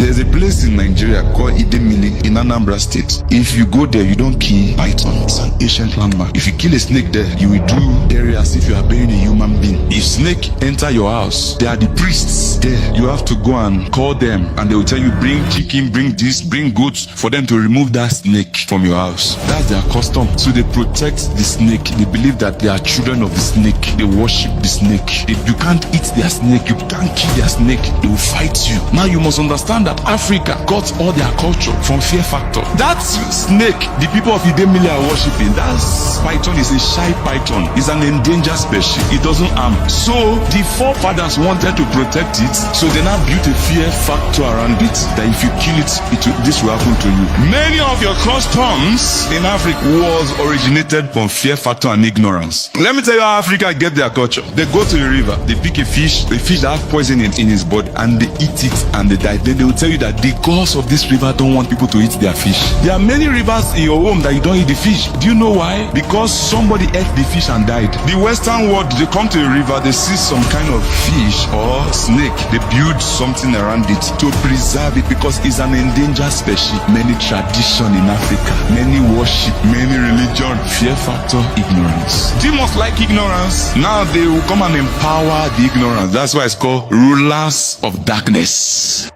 There's a place in Nigeria called Idemili in Anambra State. If you go there, you don't kill python. It's an ancient landmark. If you kill a snake there, you will do burial as if you are burying a human being. If snake enter your house, they are the priests there. You have to go and call them, and they will tell you, bring chicken, bring this, bring goats, for them to remove that snake from your house. That's their custom. So they protect the snake. They believe that they are children of the snake. They worship the snake. If you can't eat their snake, you can't kill their snake, they will fight you. Now you must understand that Africa got all their culture from fear factor. That snake the people of Idemili are worshiping, that python is a shy python. It's an endangered species. It doesn't harm. So the forefathers wanted to protect it, so they now built a fear factor around it, that if you kill it, this will happen to you. Many of your customs in Africa was originated from fear factor and ignorance. Let me tell you how Africa get their culture. They go to a river, they pick a fish that have poison in his body, and they eat it and they die. Then they will tell you that the gods of this river don't want people to eat their fish. There are many rivers in your home that you don't eat the fish. Do you know why? Because somebody ate the fish and died. The Western world, they come to a river, they see some kind of fish or snake, they build something around it to preserve it, because it's an endangered species. Many tradition in Africa, many worship, many religion, fear factor, ignorance. Demons like ignorance. Now they will come and empower the ignorance. That's why it's called rulers of darkness.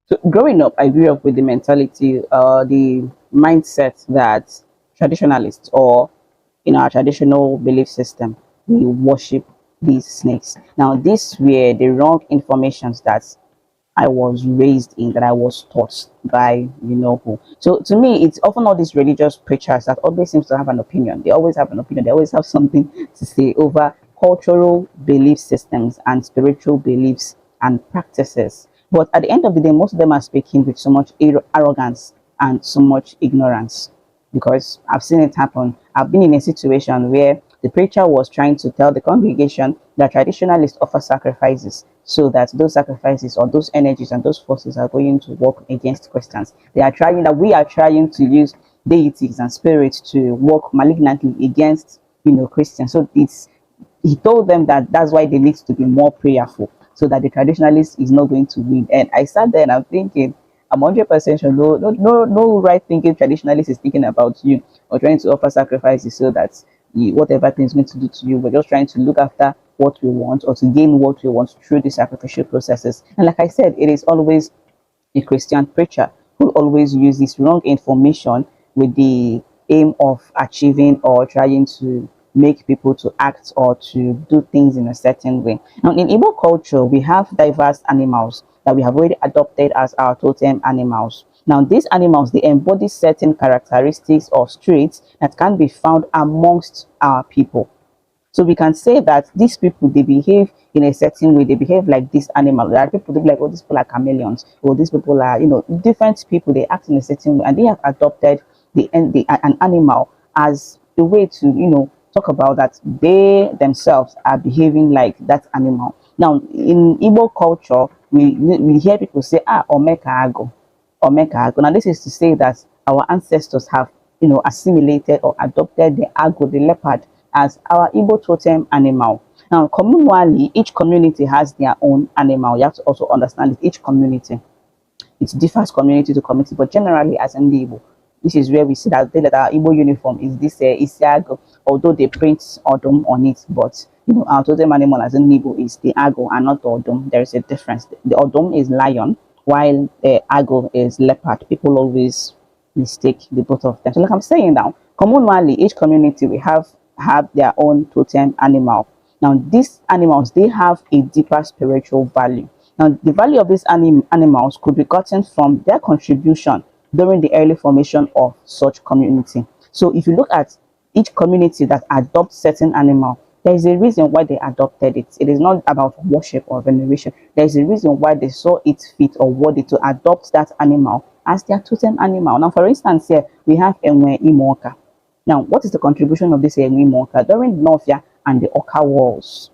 So growing up, I grew up with the mentality, the mindset that traditionalists, or in our traditional belief system, we worship these snakes. Now, these were the wrong informations that I was raised in, that I was taught by you know who. So to me, it's often all these religious preachers that always seems to have an opinion. They always have an opinion. They always have something to say over cultural belief systems and spiritual beliefs and practices. But at the end of the day, most of them are speaking with so much arrogance and so much ignorance, because I've seen it happen. I've been in a situation where the preacher was trying to tell the congregation that traditionalists offer sacrifices, so that those sacrifices or those energies and those forces are going to work against Christians. We are trying to use deities and spirits to work malignantly against Christians. So he told them that that's why they need to be more prayerful, so that the traditionalist is not going to win. And I sat there and I'm thinking, I'm 100% sure no right thinking traditionalist is thinking about you or trying to offer sacrifices so that whatever thing is going to do to you, we're just trying to look after what we want, or to gain what we want through the sacrificial processes. And like I said, it is always a Christian preacher who always uses wrong information with the aim of achieving or trying to make people to act or to do things in a certain way. Now, in Igbo culture, we have diverse animals that we have already adopted as our totem animals. Now, these animals, they embody certain characteristics or traits that can be found amongst our people. So we can say that these people, they behave in a certain way. They behave like this animal. There are people who be like, oh, these people are chameleons, or these people are, different people. They act in a certain way, and they have adopted an animal as a way to, talk about that they themselves are behaving like that animal. Now, in Igbo culture, we hear people say, omeka ago, omeka ago. Now, this is to say that our ancestors have, assimilated or adopted the ago, the leopard, as our Igbo totem animal. Now, communally, each community has their own animal. You have to also understand that each community, it differs community to community, but generally as in the Igbo, this is where we see that our Igbo uniform is this Isiago, although they print Odom on it, but our totem animal as in Igbo is the Ago and not the Odom. There is a difference. The Odom is lion, while the Ago is leopard. People always mistake the both of them. So like I'm saying now, communally, each community we have their own totem animal. Now, these animals, they have a deeper spiritual value. Now, the value of these animals could be gotten from their contribution during the early formation of such community. So if you look at each community that adopts certain animal, there is a reason why they adopted it. It is not about worship or veneration. There is a reason why they saw it fit or worthy to adopt that animal as their totem animal. Now, for instance, here we have Enwe Imoka. Now, what is the contribution of this Enwe Imoka? During the Northia and the Oka wars,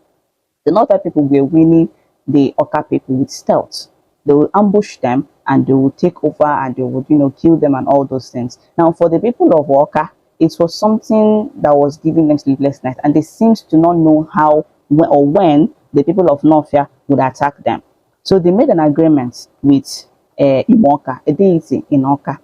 the Northia people were winning the Oka people with stealth. They will ambush them and they will take over and they would, kill them and all those things. Now, for the people of Oka, it was something that was giving them sleepless nights, and they seemed to not know how or when the people of Northia would attack them. So they made an agreement with Imoka, a deity in Oka.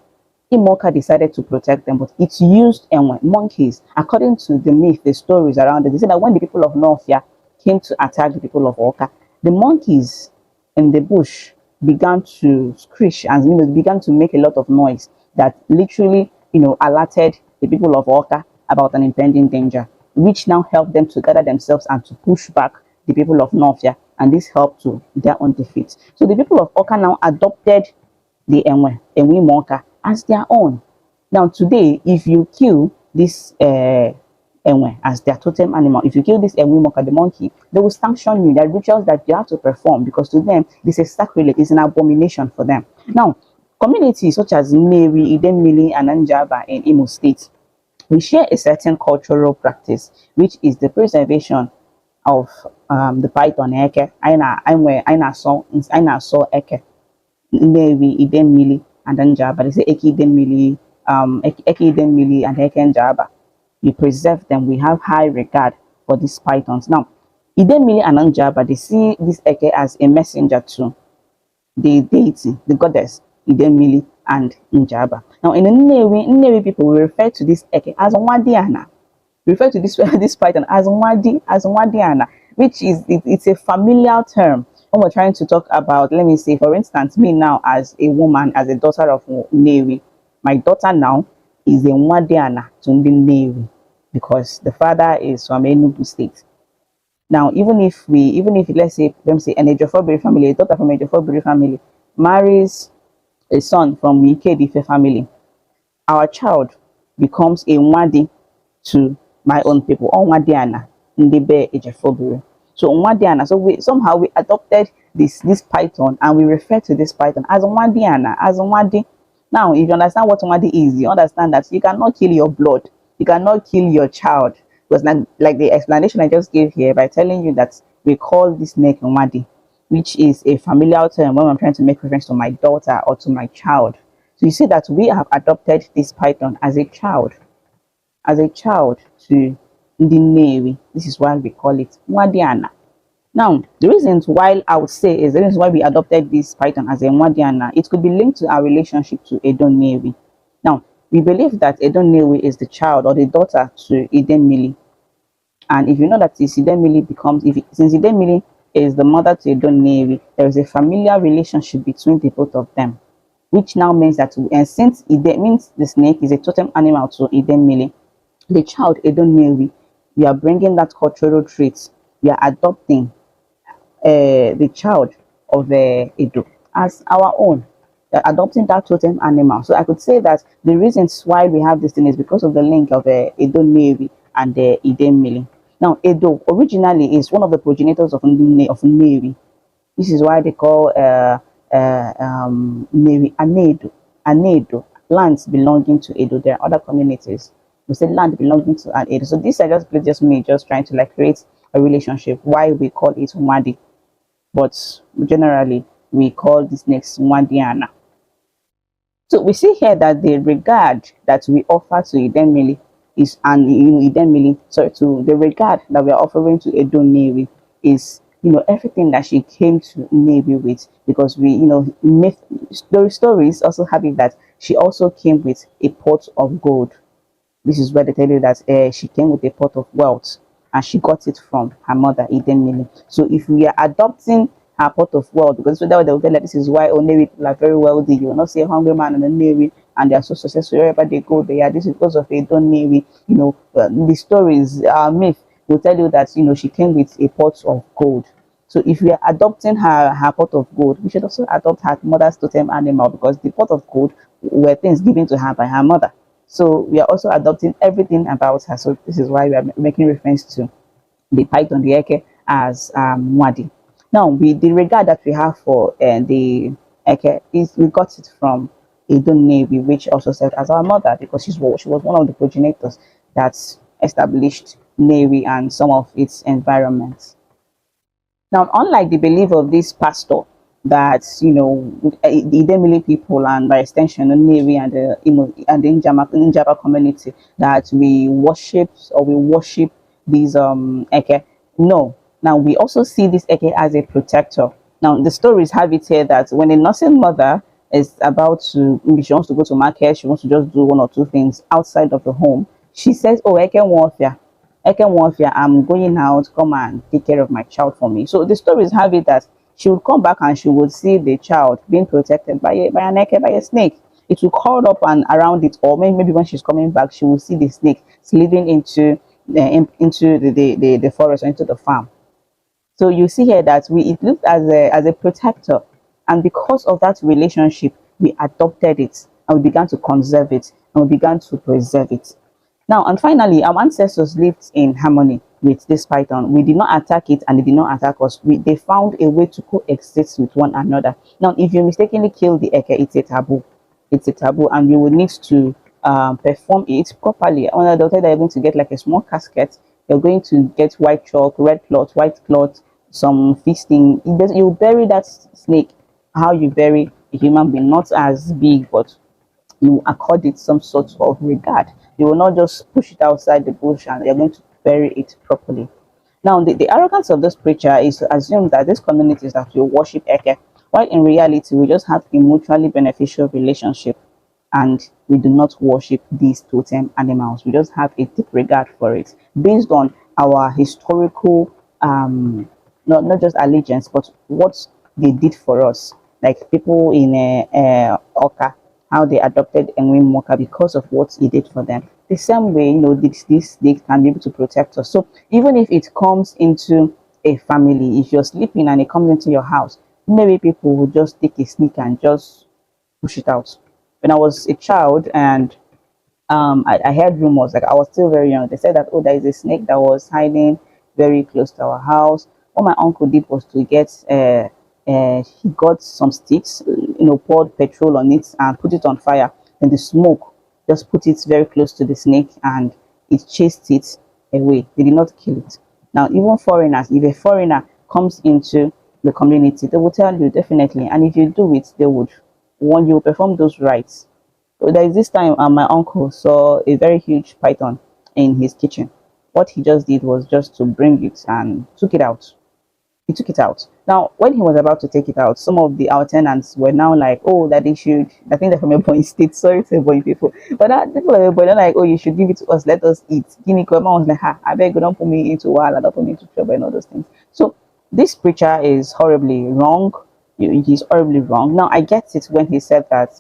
Imoka decided to protect them, but it used monkeys. According to the myth, the stories around it, they said that when the people of Northia came to attack the people of Oka, the monkeys in the bush began to screech and began to make a lot of noise that literally alerted the people of Oka about an impending danger, which now helped them to gather themselves and to push back the people of Northia, and this helped to their own defeat. So the people of Oka now adopted the Enwe Monka as their own. Now today, if you kill this Enwe as their totem animal, if you kill this Enwe Monka, the monkey, they will sanction you. There are rituals that you have to perform because to them, this is sacrilege, it's an abomination for them. Now, communities such as Nnewi, Idemili, and Anjaba in Imo State, we share a certain cultural practice, which is the preservation of the python eke. Aina saw eke. Nnewi, Idemili, and Anjaba. They say Eke Idemili, Eke Idemili, and Eke Anjaba. We preserve them. We have high regard for these pythons. Now, Idemili and Anjaba, they see this Eke as a messenger to the deity, the goddess Idemili and Njaba. Now, in the Nnewi people, we refer to this Eke as Nwadiana. We refer to this python as Nwadiana, which is it's a familiar term when we're trying to talk about, let me say, for instance, me now as a woman, as a daughter of Nnewi, my daughter now is a Nwadiana to Nnewi because the father is from Enugu State. Now, even if let's say an Ejofobiri family, a daughter from a Ejofobiri family marries a son from Ikedife family, our child becomes a Nwadi to my own people, or Nwadiana, Ndebe Ejofobiri. So Nwadiana, so we adopted this python and we refer to this python as Nwadiana, as Nwadi. Now, if you understand what Nwadi is, you understand that you cannot kill your blood, you cannot kill your child. Because like the explanation I just gave here by telling you that we call this snake Nwadi, which is a familiar term when I'm trying to make reference to my daughter or to my child. So you see that we have adopted this python as a child to the Navy. This is why we call it Nwadiana. Now, the reasons why I would say is the reason why we adopted this python as a Nwadiana, it could be linked to our relationship to Edo Navy. Now, we believe that Edo Navy is the child or the daughter to Idemili. And if you know that Idemili since Idemili is the mother to Edo Navy, there is a familiar relationship between the both of them, which now means that, and since means the snake is a totem animal to Idemili, the child Edo Navy, we are bringing that cultural traits. We are adopting the child of Edo as our own, adopting that totem animal. So I could say that the reasons why we have this thing is because of the link of Edo Navy and Idemili. Now, Edo originally is one of the progenitors of Navy. This is why they call Navy Anedo, lands belonging to Edo. There are other communities we say land belonging to an Edo. So this is just me trying to like create a relationship why we call it Nwadi, but generally we call this next Nwadiana. So we see here that the regard that we offer to Idemili is, and to the regard that we are offering to Edo Navy is, everything that she came to Navy with, because we, the stories also have it that she also came with a pot of gold. This is where they tell you that she came with a pot of wealth and she got it from her mother, Idemili. So if we are adopting her pot of wealth, because they will tell you this is why Navy people are very wealthy. You will not see a hungry man in the Navy and they are so successful wherever they go. They are. This is because of Edo Navy. The stories, myth will tell you that she came with a pot of gold. So if we are adopting her pot of gold, we should also adopt her mother's totem animal, because the pot of gold were things given to her by her mother. So we are also adopting everything about her. So this is why we are making reference to the python, the Eke, as Nwadi. Now, the regard that we have for the Eke is we got it from Edo Navy, which also served as our mother, because she was one of the progenitors that established Navy and some of its environments. Now, unlike the belief of this pastor that the Idemili people and by extension the Navy and the Njaba community, that we worship these Eke. No. Now we also see this Eke as a protector. Now the stories have it here that when a nursing mother is about to, maybe she wants to go to market, she wants to just do one or two things outside of the home, she says, oh, Eke warfare, I'm going out, come and take care of my child for me. So the stories have it that she would come back and she would see the child being protected by an Eke, by a snake. It will curl up and around it, or maybe when she's coming back, she will see the snake slithering into the forest or into the farm. So you see here that we it looked as a protector, and because of that relationship, we adopted it and we began to conserve it and we began to preserve it. Now and finally, our ancestors lived in harmony with this python. We did not attack it and it did not attack us. They found a way to coexist with one another. Now, if you mistakenly kill the eke, it's a taboo. It's a taboo, and you will need to perform it properly. On the daughter, they're going to get like a small casket. You're going to get white chalk, red cloth, white cloth, some feasting. You bury that snake how you bury a human being, not as big, but you accord it some sort of regard. You will not just push it outside the bush and you're going to bury it properly. Now, the arrogance of this preacher is to assume that these communities that will worship Eke, while in reality, we just have a mutually beneficial relationship and we do not worship these totem animals. We just have a deep regard for it based on our historical, not just allegiance, but what they did for us. Like people in Oka, how they adopted Enwin Moka because of what he did for them. The same way, this they can be able to protect us. So even if it comes into a family, if you're sleeping and it comes into your house, maybe people will just take a sneak and just push it out. When I was a child and I heard rumors, like I was still very young, they said that, oh, there is a snake that was hiding very close to our house. What my uncle did was to he got some sticks, poured petrol on it and put it on fire. And the smoke just put it very close to the snake and it chased it away. They did not kill it. Now, even foreigners, if a foreigner comes into the community, they will tell you definitely. And if you do it, they would warn you, perform those rites. So there is this time my uncle saw a very huge python in his kitchen. What he just did was just to bring it and took it out. He took it out. Now, when he was about to take it out, some of the our tenants were now like, "Oh, that they should." I think they're from a point state. Sorry to point people, but that people are they're like, "Oh, you should give it to us. Let us eat." Guinea Kwema was like, "Ha, I beg you, don't put me into wala, don't put me into trouble and all those things." So this preacher is horribly wrong. He's horribly wrong. Now, I get it when he said that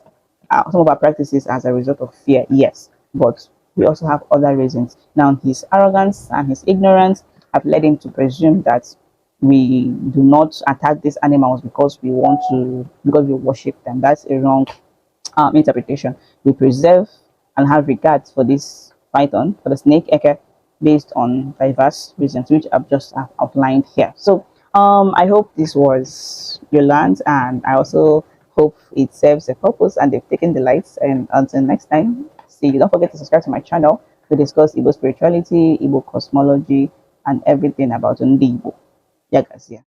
some of our practices as a result of fear, yes, but we also have other reasons. Now, his arrogance and his ignorance have led him to presume that we do not attack these animals because because we worship them. That's a wrong interpretation. We preserve and have regard for this python, for the snake eke, based on diverse reasons, which I've just outlined here. So I hope this was your learned, and I also hope it serves a purpose and they've taken the lights. And until next time, see you. Don't forget to subscribe to my channel to discuss Igbo spirituality, Igbo cosmology, and everything about Igbo. Yeah, guys. Yeah.